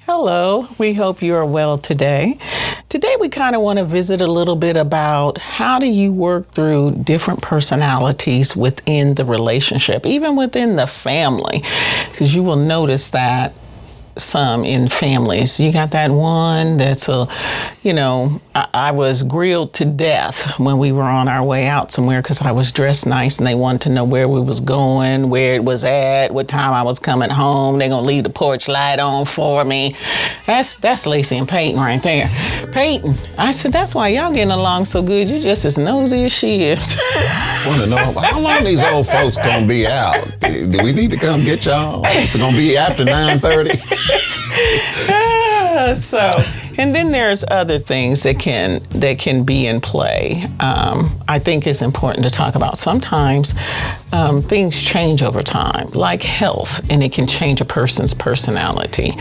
Hello, we hope you are well today. Today we kind of want to visit a little bit about how do you work through different personalities within the relationship, even within the family, because you will notice that some in families. You got that one that's I was grilled to death when we were on our way out somewhere because I was dressed nice and they wanted to know where we was going, where it was at, what time I was coming home. They're gonna leave the porch light on for me. That's Lacey and Peyton right there. Peyton, I said, that's why y'all getting along so good. You just as nosy as she is. I want to know how long these old folks gonna be out. Do we need to come get y'all? It's gonna be after 9:30. And then there's other things that can be in play. I think it's important to talk about. Sometimes things change over time, like health, and it can change a person's personality.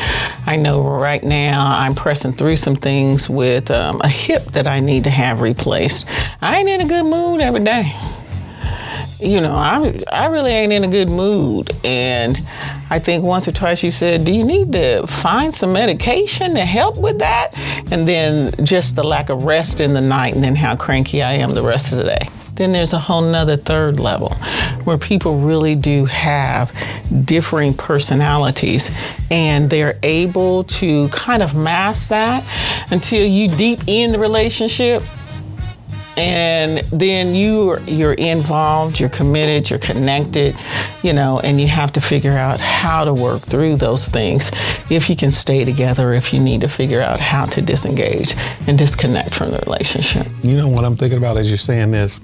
I know right now I'm pressing through some things with a hip that I need to have replaced. I ain't in a good mood every day. I really ain't in a good mood. And I think once or twice you said, do you need to find some medication to help with that? And then just the lack of rest in the night and then how cranky I am the rest of the day. Then there's a whole nother third level where people really do have differing personalities and they're able to kind of mask that until you deep in the relationship. And then you're involved, you're committed, you're connected, and you have to figure out how to work through those things. If you can stay together, if you need to figure out how to disengage and disconnect from the relationship. You know what I'm thinking about as you're saying this?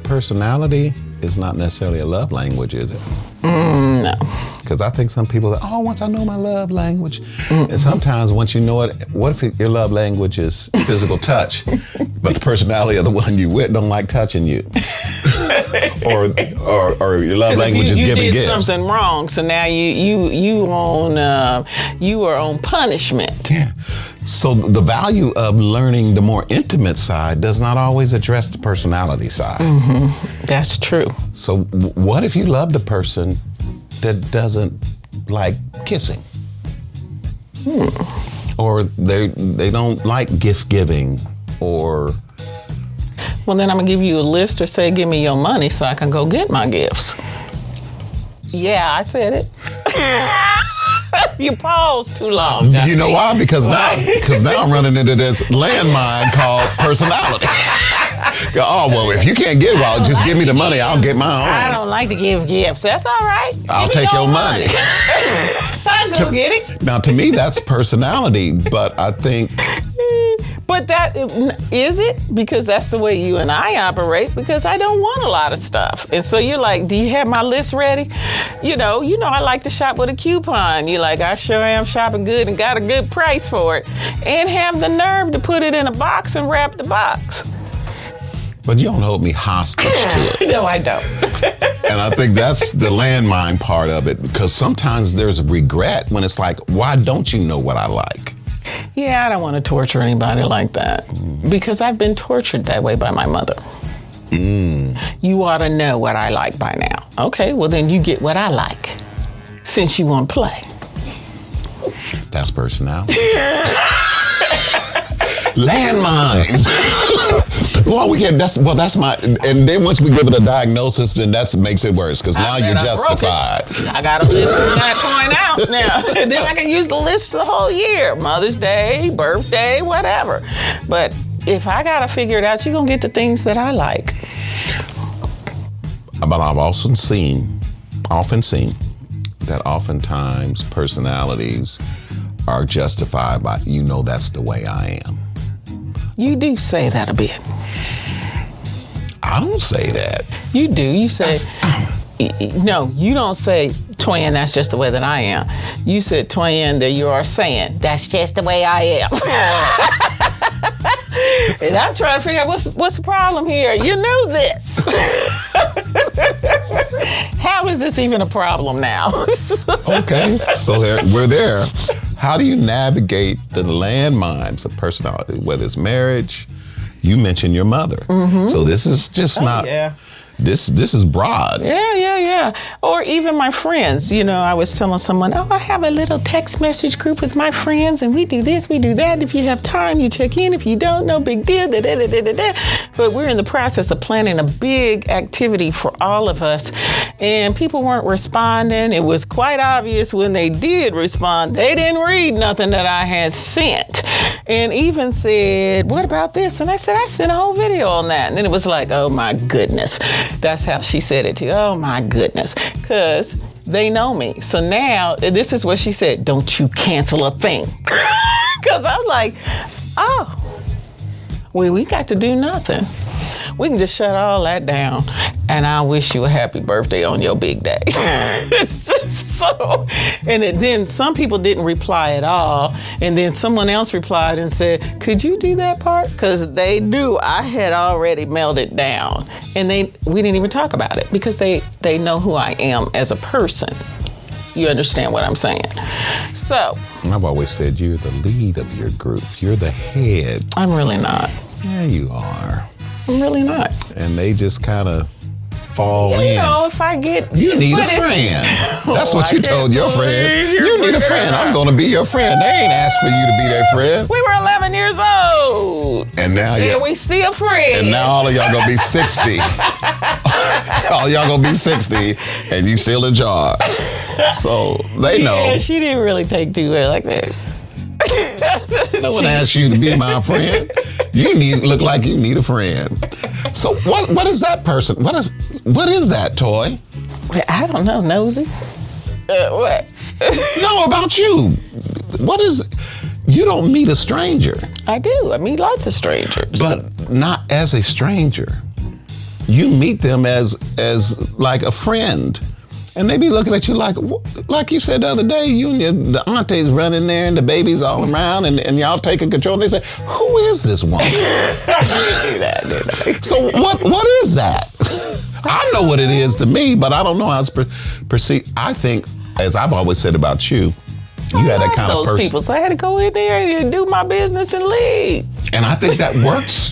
Personality is not necessarily a love language, is it? No. Because I think some people say, once I know my love language. And sometimes once you know it, what if your love language is physical touch, but the personality of the one you with don't like touching you? or your love language is giving gifts. You did something wrong, so now you are on punishment. Yeah. So the value of learning the more intimate side does not always address the personality side. Mm-hmm. That's true. So what if you love the person that doesn't like kissing? Or they don't like gift giving, or... Well, then I'm gonna give you a list or say, give me your money so I can go get my gifts. Yeah, I said it. You paused too long. You know why? Because now I'm running into this landmine called personality. Well, if you can't get it, well, just give me the money. I'll get my own. I don't like to give gifts. That's all right. I'll take your money. I'll go get it. Now, to me, that's personality, but I think... But that, is it? Because that's the way you and I operate, because I don't want a lot of stuff. And so you're like, do you have my list ready? You know, I like to shop with a coupon. You're like, I sure am shopping good and got a good price for it. And have the nerve to put it in a box and wrap the box. But you don't hold me hostage to it. No, I don't. And I think that's the landmine part of it, because sometimes there's regret when it's like, why don't you know what I like? Yeah, I don't want to torture anybody like that, because I've been tortured that way by my mother. You ought to know what I like by now. Okay, well then you get what I like, since you want to play. That's personality. Landmines. That's my, and then once we give it a diagnosis, then that makes it worse, because now you're justified. I got a list from that point out now. And then I can use the list the whole year. Mother's Day, birthday, whatever. But if I got to figure it out, you're going to get the things that I like. But I've often seen that oftentimes personalities are justified by, that's the way I am. You do say that a bit. I don't say that. You do. You say, no, you don't say, Toyin, that's just the way that I am. You said, Toyin, that you are saying, that's just the way I am. And I'm trying to figure out what's the problem here. You knew this. How is this even a problem now? Okay, so we're there. How do you navigate the landmines of personality, whether it's marriage? You mentioned your mother. Mm-hmm. So this is just not... Yeah. this is broad. Yeah. Or even my friends. I was telling someone, I have a little text message group with my friends, and we do this, we do that. If you have time, you check in. If you don't, no big deal. But we're in the process of planning a big activity for all of us, and people weren't responding. It was quite obvious when they did respond, they didn't read nothing that I had sent, and even said, what about this? And I said, I sent a whole video on that. And then it was like, oh my goodness. That's how she said it too. Oh my goodness. Because they know me. So now, this is what she said, don't you cancel a thing. Because I'm like, we got to do nothing. We can just shut all that down, and I wish you a happy birthday on your big day. Then some people didn't reply at all, and then someone else replied and said, could you do that part? Because they knew I had already melted down, and we didn't even talk about it because they know who I am as a person. You understand what I'm saying? So I've always said you're the lead of your group. You're the head. I'm really not. Yeah, you are. I'm really not. And they just kind of fall in. If I get... You need a friend. That's what you told your friends. You need a friend. I'm going to be your friend. They ain't asked for you to be their friend. We were 11 years old. And now we still friends. And now all of y'all going to be 60. All of y'all going to be 60, and you still in charge. So they know. Yeah, she didn't really take too well like that. No one asked you to be my friend. You look like you need a friend. So what is that person? What is that, Toi? I don't know, nosy. What? No, about you. You don't meet a stranger. I do. I meet lots of strangers. But not as a stranger. You meet them as like a friend. And they be looking at you like you said the other day, you and the aunties running there and the babies all around and y'all taking control. And they say, who is this woman? I didn't do that, did I? So what is that? I know what it is to me, but I don't know how it's perceived. I think, as I've always said about you, had that kind of person. People, so I had to go in there and do my business and leave. And I think that works.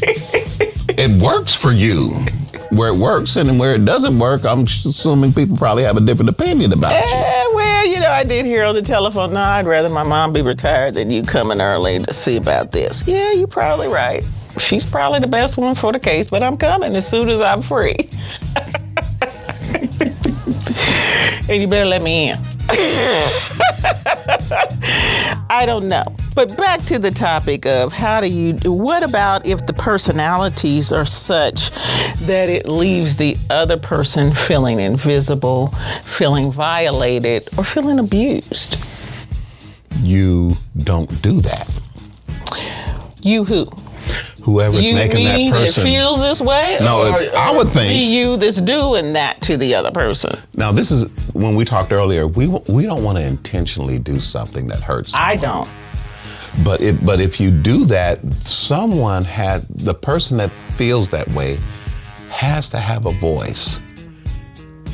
It works for you. Where it works and where it doesn't work, I'm assuming people probably have a different opinion about you. Well, I did hear on the telephone, no, I'd rather my mom be retired than you coming early to see about this. Yeah, you're probably right. She's probably the best one for the case, but I'm coming as soon as I'm free. And you better let me in. I don't know. But back to the topic of what about if the personalities are such that it leaves the other person feeling invisible, feeling violated, or feeling abused? You don't do that. You who? Whoever's making that person. That feels this way? No, I would think. Be you that's doing that to the other person. Now, this is when we talked earlier. We don't want to intentionally do something that hurts someone. I don't. But if you do that, the person that feels that way has to have a voice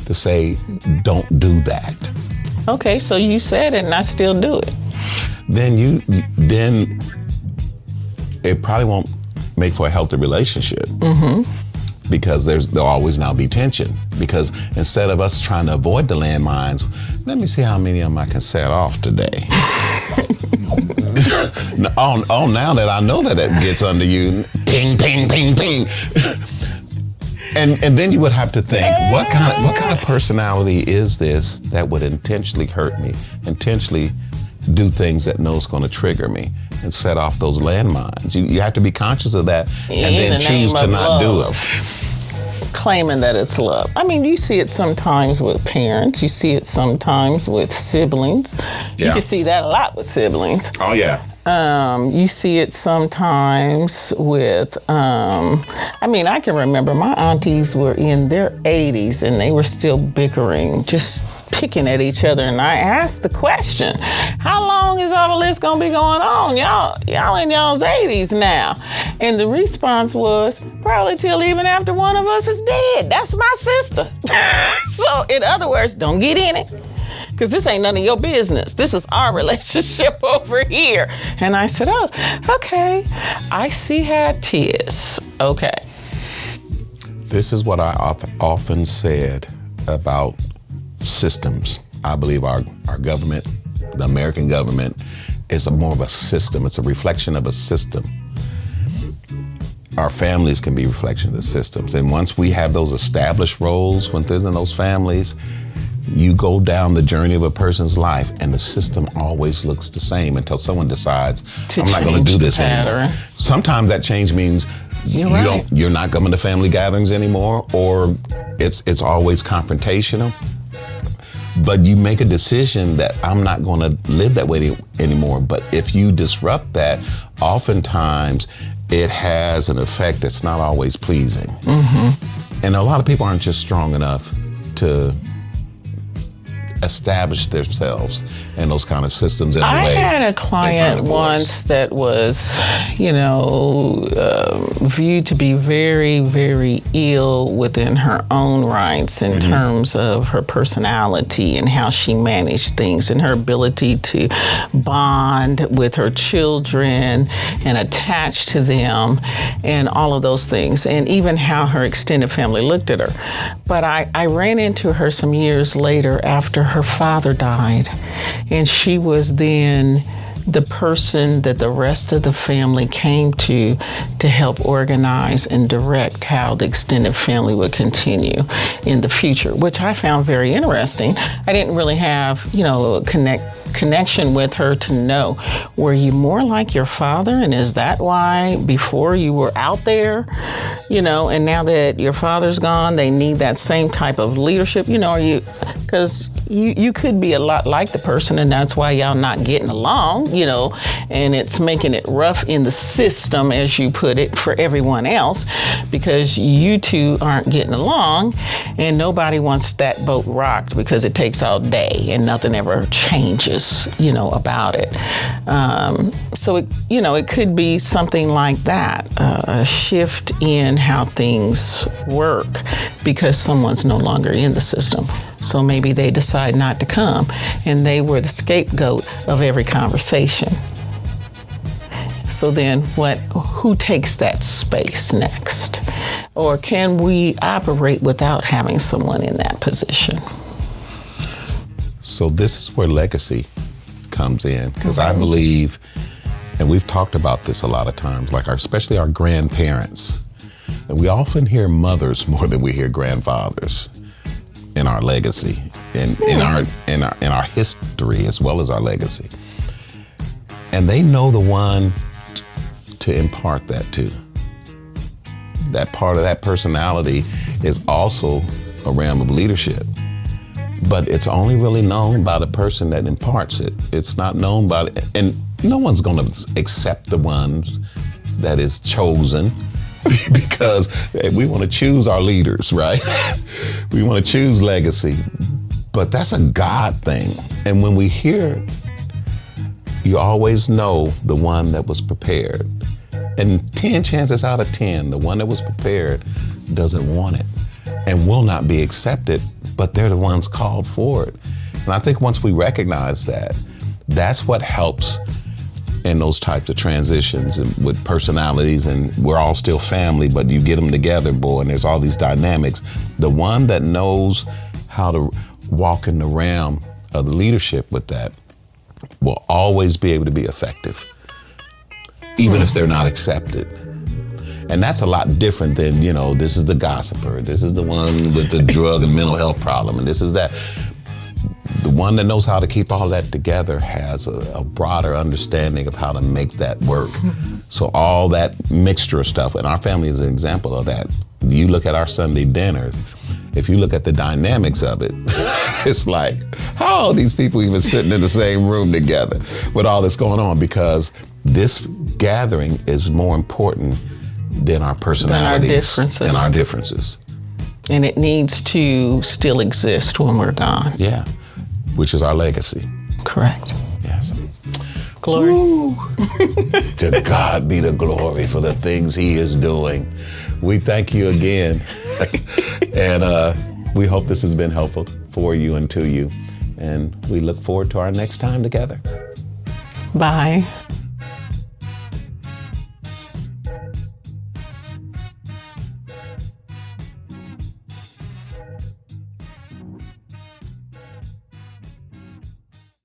to say, don't do that. Okay, so you said it and I still do it. Then it probably won't make for a healthy relationship. Mm-hmm. Because there'll always now be tension. Because instead of us trying to avoid the landmines, let me see how many of them I can set off today. Now that I know that it gets under you, ping, ping, ping, ping. And then you would have to think, what kind of personality is this that would intentionally hurt me, intentionally do things that know it's going to trigger me and set off those landmines. You have to be conscious of that and then choose to not do it. Claiming that it's love. I mean, you see it sometimes with parents. You see it sometimes with siblings. Yeah. You can see that a lot with siblings. Oh, yeah. You see it sometimes with, I can remember my aunties were in their 80s and they were still bickering, just picking at each other. And I asked the question, how long is all of this going to be going on? Y'all in y'all's 80s now. And the response was, probably till even after one of us is dead. That's my sister. So in other words, don't get in it. Because this ain't none of your business. This is our relationship over here. And I said, oh, okay. I see how it is. Okay. This is what I often said about systems. I believe our government, the American government, is more of a system. It's a reflection of a system. Our families can be a reflection of the systems. And once we have those established roles within those families, you go down the journey of a person's life and the system always looks the same until someone decides, I'm not going to do this anymore. Sometimes that change means you're not coming to family gatherings anymore, or it's always confrontational. But you make a decision that I'm not going to live that way anymore. But if you disrupt that, oftentimes it has an effect that's not always pleasing. Mm-hmm. And a lot of people aren't just strong enough to establish themselves in those kind of systems in a way. I had a client once that was, viewed to be very, very ill within her own rights in terms of her personality and how she managed things and her ability to bond with her children and attach to them and all of those things, and even how her extended family looked at her. But I ran into her some years later after her father died, and she was then the person that the rest of the family came to help organize and direct how the extended family would continue in the future, which I found very interesting. I didn't really have, a connection with her to know, were you more like your father, and is that why before you were out there, and now that your father's gone, they need that same type of leadership, are you, because you could be a lot like the person, and that's why y'all not getting along, and it's making it rough in the system, as you put it, for everyone else, because you two aren't getting along, and nobody wants that boat rocked because it takes all day and nothing ever changes, about it. So it could be something like that, a shift in how things work because someone's no longer in the system. So maybe they decide not to come, and they were the scapegoat of every conversation. So then who takes that space next? Or can we operate without having someone in that position? So this is where legacy comes in, because I believe, and we've talked about this a lot of times, especially our grandparents, and we often hear mothers more than we hear grandfathers in our legacy, in our history as well as our legacy, and they know the one to impart that to. That part of that personality is also a realm of leadership. But it's only really known by the person that imparts it. It's not known by, and no one's going to accept the one that is chosen because we want to choose our leaders, right? We want to choose legacy, but that's a God thing. And when we hear, you always know the one that was prepared. And 10 chances out of 10, the one that was prepared doesn't want it and will not be accepted, but they're the ones called for it. And I think once we recognize that, that's what helps in those types of transitions and with personalities, and we're all still family, but you get them together, boy, and there's all these dynamics. The one that knows how to walk in the realm of the leadership with that will always be able to be effective, even if they're not accepted. And that's a lot different than, this is the gossiper, this is the one with the drug and mental health problem, and this is that. The one that knows how to keep all that together has a broader understanding of how to make that work. So all that mixture of stuff, and our family is an example of that. You look at our Sunday dinners, if you look at the dynamics of it, it's like, how are these people even sitting in the same room together with all this going on? Because this gathering is more important than our personalities and our differences. And it needs to still exist when we're gone. Yeah, which is our legacy. Correct. Yes. Glory. To God be the glory for the things he is doing. We thank you again. And we hope this has been helpful for you and to you. And we look forward to our next time together. Bye.